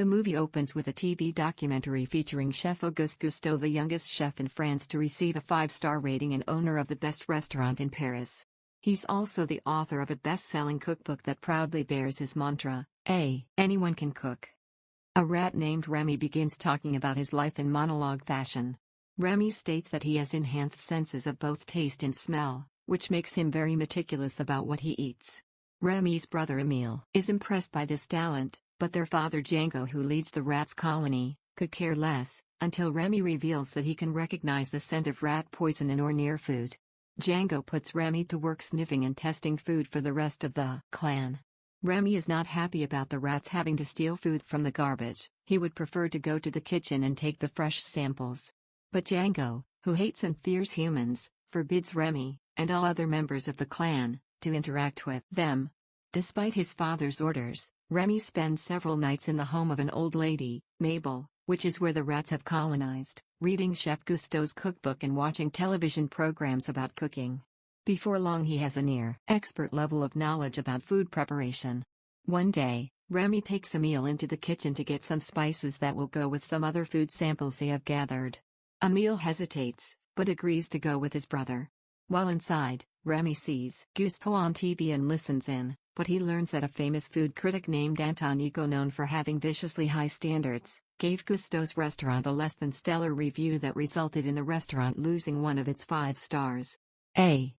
The movie opens with a TV documentary featuring Chef Auguste Gusteau, the youngest chef in France to receive a 5-star rating and owner of the best restaurant in Paris. He's also the author of a best-selling cookbook that proudly bears his mantra, anyone can cook. A rat named Remy begins talking about his life in monologue fashion. Remy states that he has enhanced senses of both taste and smell, which makes him very meticulous about what he eats. Remy's brother Emile is impressed by this talent, but their father Django, who leads the rats colony, could care less, until Remy reveals that he can recognize the scent of rat poison in or near food. Django puts Remy to work sniffing and testing food for the rest of the clan. Remy is not happy about the rats having to steal food from the garbage. He would prefer to go to the kitchen and take the fresh samples. But Django, who hates and fears humans, forbids Remy, and all other members of the clan, to interact with them. Despite his father's orders, Remy spends several nights in the home of an old lady, Mabel, which is where the rats have colonized, reading Chef Gusteau's cookbook and watching television programs about cooking. Before long he has a near-expert level of knowledge about food preparation. One day, Remy takes Emile into the kitchen to get some spices that will go with some other food samples they have gathered. Emile hesitates, but agrees to go with his brother. While inside, Remy sees Gusteau on TV and listens in, but he learns that a famous food critic named Antonico, known for having viciously high standards, gave Gusteau's restaurant a less than stellar review that resulted in the restaurant losing one of its 5 stars.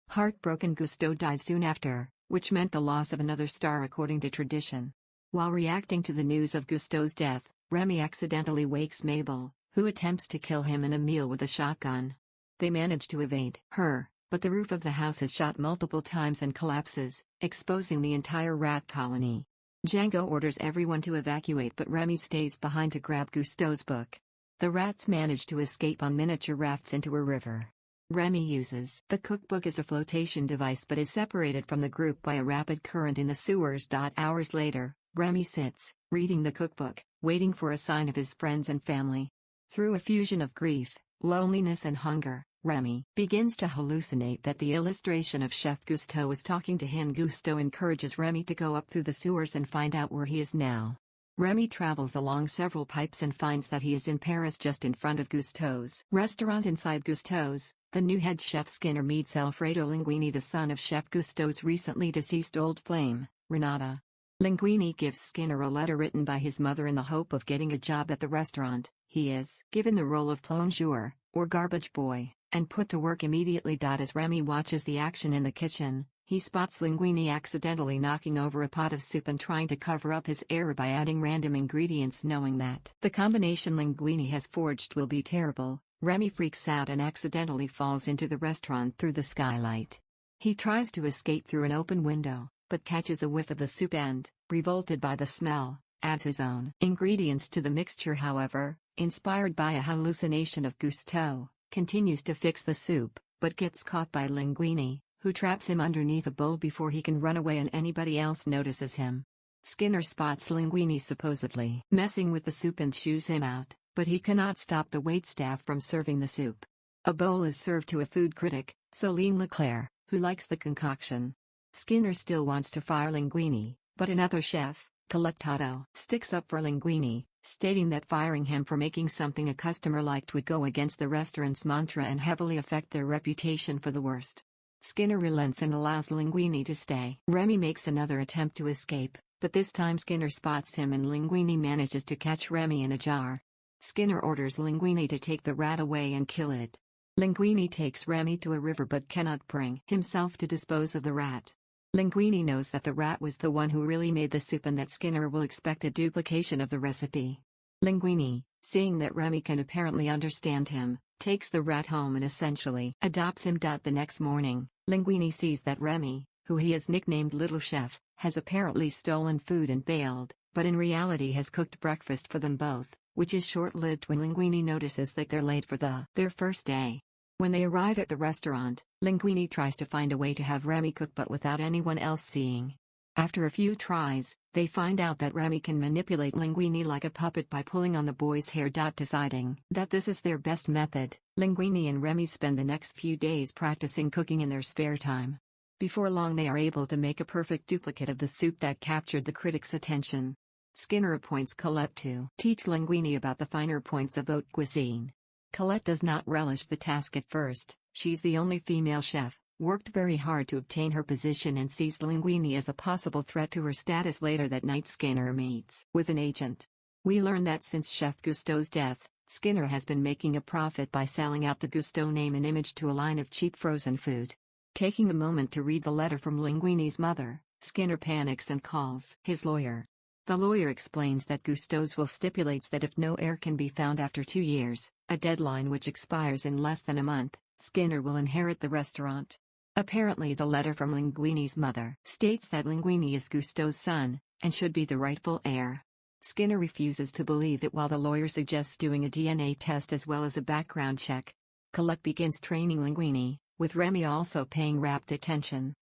Heartbroken, Gusteau died soon after, which meant the loss of another star according to tradition. While reacting to the news of Gusteau's death, Remy accidentally wakes Mabel, who attempts to kill him and Emile with a shotgun. They manage to evade her, but the roof of the house is shot multiple times and collapses, exposing the entire rat colony. Django orders everyone to evacuate, but Remy stays behind to grab Gusteau's book. The rats manage to escape on miniature rafts into a river. Remy uses the cookbook as a flotation device but is separated from the group by a rapid current in the sewers. Hours later, Remy sits, reading the cookbook, waiting for a sign of his friends and family. Through a fusion of grief, loneliness and hunger, Remy begins to hallucinate that the illustration of Chef Gusteau is talking to him. Gusteau encourages Remy to go up through the sewers and find out where he is now. Remy travels along several pipes and finds that he is in Paris, just in front of Gusteau's restaurant. Inside Gusteau's, the new head chef Skinner meets Alfredo Linguini, the son of Chef Gusteau's recently deceased old flame, Renata. Linguini gives Skinner a letter written by his mother in the hope of getting a job at the restaurant. He is given the role of plongeur, or garbage boy, and put to work immediately. As Remy watches the action in the kitchen, he spots Linguini accidentally knocking over a pot of soup and trying to cover up his error by adding random ingredients, knowing that the combination Linguini has forged will be terrible. Remy freaks out and accidentally falls into the restaurant through the skylight. He tries to escape through an open window, but catches a whiff of the soup and, revolted by the smell, adds his own ingredients to the mixture. However, inspired by a hallucination of Gusteau, continues to fix the soup, but gets caught by Linguini, who traps him underneath a bowl before he can run away and anybody else notices him. Skinner spots Linguini supposedly messing with the soup and shoos him out, but he cannot stop the waitstaff from serving the soup. A bowl is served to a food critic, Soline Leclerc, who likes the concoction. Skinner still wants to fire Linguini, but another chef, Collectato, sticks up for Linguini, stating that firing him for making something a customer liked would go against the restaurant's mantra and heavily affect their reputation for the worst. Skinner relents and allows Linguini to stay. Remy makes another attempt to escape, but this time Skinner spots him and Linguini manages to catch Remy in a jar. Skinner orders Linguini to take the rat away and kill it. Linguini takes Remy to a river but cannot bring himself to dispose of the rat. Linguini knows that the rat was the one who really made the soup and that Skinner will expect a duplication of the recipe. Linguini, seeing that Remy can apparently understand him, takes the rat home and essentially adopts him. The next morning, Linguini sees that Remy, who he has nicknamed Little Chef, has apparently stolen food and bailed, but in reality has cooked breakfast for them both, which is short-lived when Linguini notices that they're late for their first day. When they arrive at the restaurant, Linguini tries to find a way to have Remy cook but without anyone else seeing. After a few tries, they find out that Remy can manipulate Linguini like a puppet by pulling on the boy's hair. Deciding that this is their best method, Linguini and Remy spend the next few days practicing cooking in their spare time. Before long they are able to make a perfect duplicate of the soup that captured the critics' attention. Skinner appoints Colette to teach Linguini about the finer points of haute cuisine. Colette does not relish the task at first. She's the only female chef, worked very hard to obtain her position, and sees Linguini as a possible threat to her status. Later that night, Skinner meets with an agent. We learn that since Chef Gusteau's death, Skinner has been making a profit by selling out the Gusteau name and image to a line of cheap frozen food. Taking a moment to read the letter from Linguini's mother, Skinner panics and calls his lawyer. The lawyer explains that Gusteau's will stipulates that if no heir can be found after 2 years, a deadline which expires in less than a month, Skinner will inherit the restaurant. Apparently the letter from Linguini's mother states that Linguini is Gusteau's son, and should be the rightful heir. Skinner refuses to believe it while the lawyer suggests doing a DNA test as well as a background check. Colette begins training Linguini, with Remy also paying rapt attention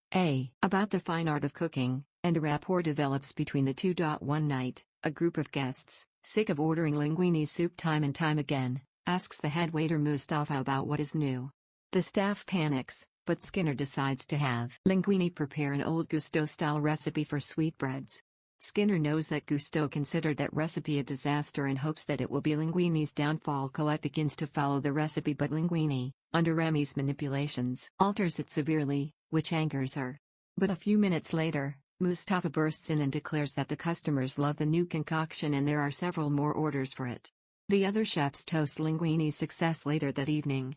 about the fine art of cooking, and a rapport develops between the two. One night, a group of guests, sick of ordering Linguini's soup time and time again, asks the head waiter Mustafa about what is new. The staff panics, but Skinner decides to have Linguini prepare an old Gusteau-style recipe for sweetbreads. Skinner knows that Gusteau considered that recipe a disaster and hopes that it will be Linguini's downfall. Colette begins to follow the recipe, but Linguini, under Remy's manipulations, alters it severely, which angers her. But a few minutes later, Mustafa bursts in and declares that the customers love the new concoction and there are several more orders for it. The other chefs toast Linguini's success later that evening.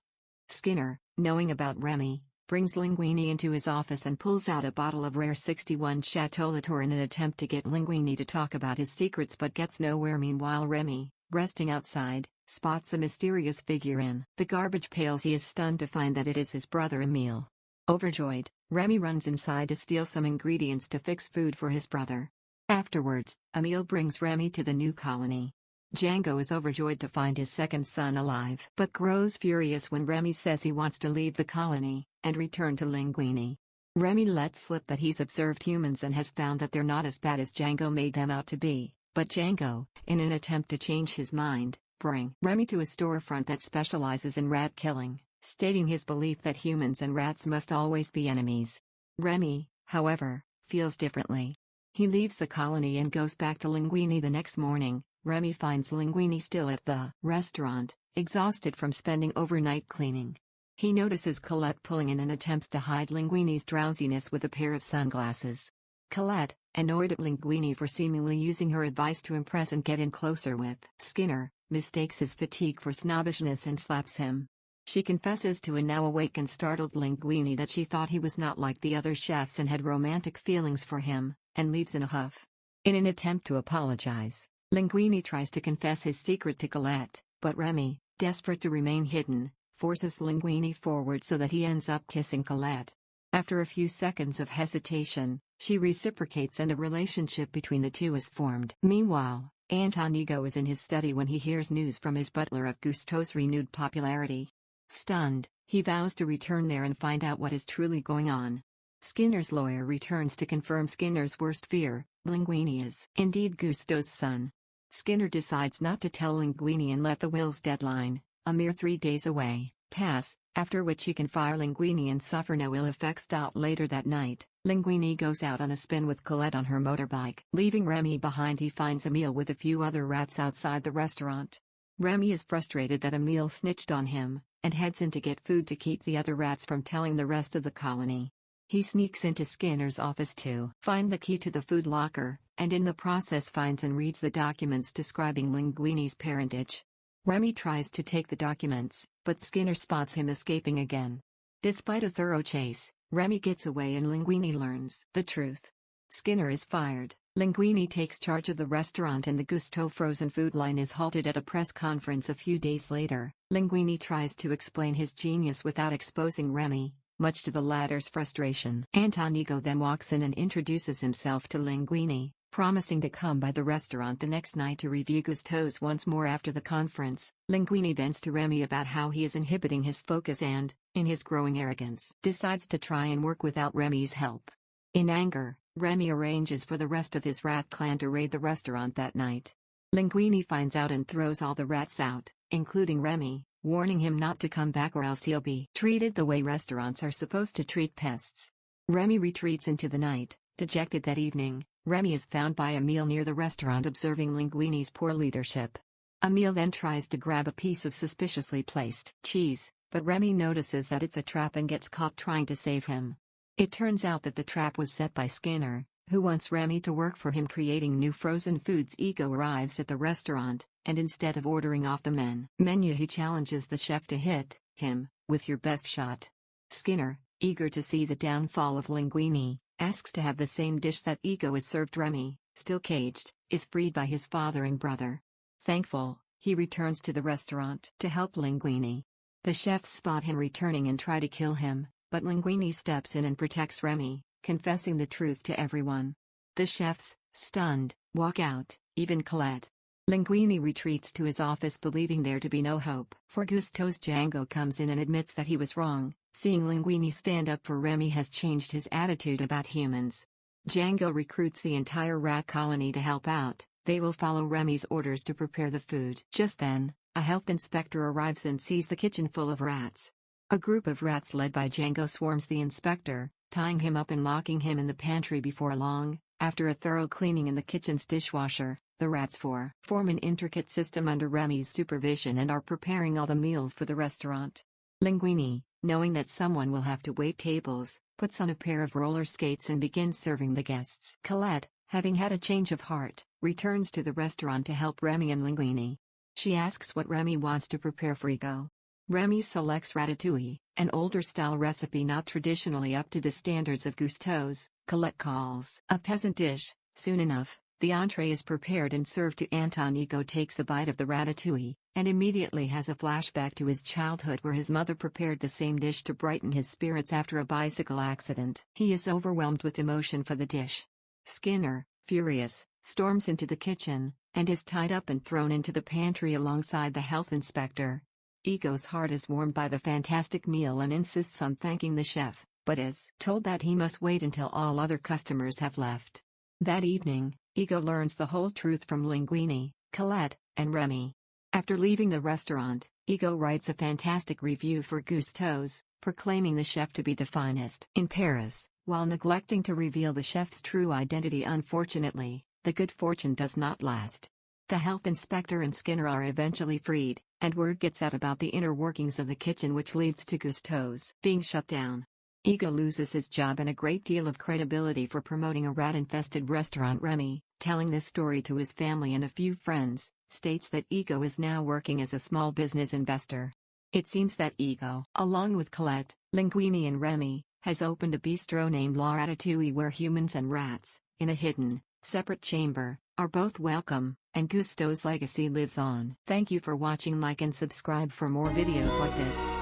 Skinner, knowing about Remy, brings Linguini into his office and pulls out a bottle of rare 61 Chateau Latour in an attempt to get Linguini to talk about his secrets, but gets nowhere. Meanwhile, Remy, resting outside, spots a mysterious figure in the garbage pails. He is stunned to find that it is his brother Emile. Overjoyed, Remy runs inside to steal some ingredients to fix food for his brother. Afterwards, Emile brings Remy to the new colony. Django is overjoyed to find his second son alive, but grows furious when Remy says he wants to leave the colony and return to Linguini. Remy lets slip that he's observed humans and has found that they're not as bad as Django made them out to be, but Django, in an attempt to change his mind, brings Remy to a storefront that specializes in rat killing, stating his belief that humans and rats must always be enemies. Remy, however, feels differently. He leaves the colony and goes back to Linguini the next morning. Remy finds Linguini still at the restaurant, exhausted from spending overnight cleaning. He notices Colette pulling in and attempts to hide Linguini's drowsiness with a pair of sunglasses. Colette, annoyed at Linguini for seemingly using her advice to impress and get in closer with Skinner, mistakes his fatigue for snobbishness and slaps him. She confesses to a now awake and startled Linguini that she thought he was not like the other chefs and had romantic feelings for him, and leaves in a huff. In an attempt to apologize, Linguini tries to confess his secret to Colette, but Remy, desperate to remain hidden, forces Linguini forward so that he ends up kissing Colette. After a few seconds of hesitation, she reciprocates and a relationship between the two is formed. Meanwhile, Antonigo is in his study when he hears news from his butler of Gusteau's renewed popularity. Stunned, he vows to return there and find out what is truly going on. Skinner's lawyer returns to confirm Skinner's worst fear: Linguini is indeed Gusteau's son. Skinner decides not to tell Linguini and let the will's deadline, a mere 3 days away, pass, after which he can fire Linguini and suffer no ill effects. Later that night, Linguini goes out on a spin with Colette on her motorbike. Leaving Remy behind, he finds Emile with a few other rats outside the restaurant. Remy is frustrated that Emile snitched on him, and heads in to get food to keep the other rats from telling the rest of the colony. He sneaks into Skinner's office to find the key to the food locker, and in the process finds and reads the documents describing Linguini's parentage. Remy tries to take the documents, but Skinner spots him escaping again. Despite a thorough chase, Remy gets away and Linguini learns the truth. Skinner is fired. Linguini takes charge of the restaurant and the Gusteau frozen food line is halted at a press conference a few days later. Linguini tries to explain his genius without exposing Remy, much to the latter's frustration. Antonigo then walks in and introduces himself to Linguini, promising to come by the restaurant the next night to review Gusteau's once more. After the conference, Linguini vents to Remy about how he is inhibiting his focus and, in his growing arrogance, decides to try and work without Remy's help. In anger, Remy arranges for the rest of his rat clan to raid the restaurant that night. Linguini finds out and throws all the rats out, including Remy, warning him not to come back or else he'll be treated the way restaurants are supposed to treat pests. Remy retreats into the night, dejected that evening, Remy is found by Emile near the restaurant observing Linguini's poor leadership. Emile then tries to grab a piece of suspiciously placed cheese, but Remy notices that it's a trap and gets caught trying to save him. It turns out that the trap was set by Skinner, who wants Remy to work for him creating new frozen foods. Ego arrives at the restaurant, and instead of ordering off the menu he challenges the chef to hit him with your best shot. Skinner, eager to see the downfall of Linguini, asks to have the same dish that Ego is served. Remy, still caged, is freed by his father and brother. Thankful, he returns to the restaurant to help Linguini. The chefs spot him returning and try to kill him, but Linguini steps in and protects Remy, confessing the truth to everyone. The chefs, stunned, walk out, even Colette. Linguini retreats to his office believing there to be no hope. For Gusteau's Django comes in and admits that he was wrong. Seeing Linguini stand up for Remy has changed his attitude about humans. Django recruits the entire rat colony to help out. They will follow Remy's orders to prepare the food. Just then, a health inspector arrives and sees the kitchen full of rats. A group of rats led by Django swarms the inspector, tying him up and locking him in the pantry. Before long, after a thorough cleaning in the kitchen's dishwasher, the rats form an intricate system under Remy's supervision and are preparing all the meals for the restaurant. Linguini, knowing that someone will have to wait tables, puts on a pair of roller skates and begins serving the guests. Colette, having had a change of heart, returns to the restaurant to help Remy and Linguini. She asks what Remy wants to prepare for Ego. Remy selects Ratatouille, an older-style recipe not traditionally up to the standards of Gusteau's. Colette calls a peasant dish. Soon enough, the entree is prepared and served to Anton. Ego takes a bite of the ratatouille, and immediately has a flashback to his childhood where his mother prepared the same dish to brighten his spirits after a bicycle accident. He is overwhelmed with emotion for the dish. Skinner, furious, storms into the kitchen, and is tied up and thrown into the pantry alongside the health inspector. Ego's heart is warmed by the fantastic meal and insists on thanking the chef, but is told that he must wait until all other customers have left. That evening, Ego learns the whole truth from Linguini, Colette, and Remy. After leaving the restaurant, Ego writes a fantastic review for Gusteau's, proclaiming the chef to be the finest in Paris, while neglecting to reveal the chef's true identity. Unfortunately, the good fortune does not last. The health inspector and Skinner are eventually freed, and word gets out about the inner workings of the kitchen, which leads to Gusteau's being shut down. Ego loses his job and a great deal of credibility for promoting a rat-infested restaurant. Remy, telling this story to his family and a few friends, states that Ego is now working as a small business investor. It seems that Ego, along with Colette, Linguini and Remy, has opened a bistro named La Ratatouille where humans and rats, in a hidden, separate chamber, are both welcome, and Gusteau's legacy lives on. Thank you for watching. Like and subscribe for more videos like this.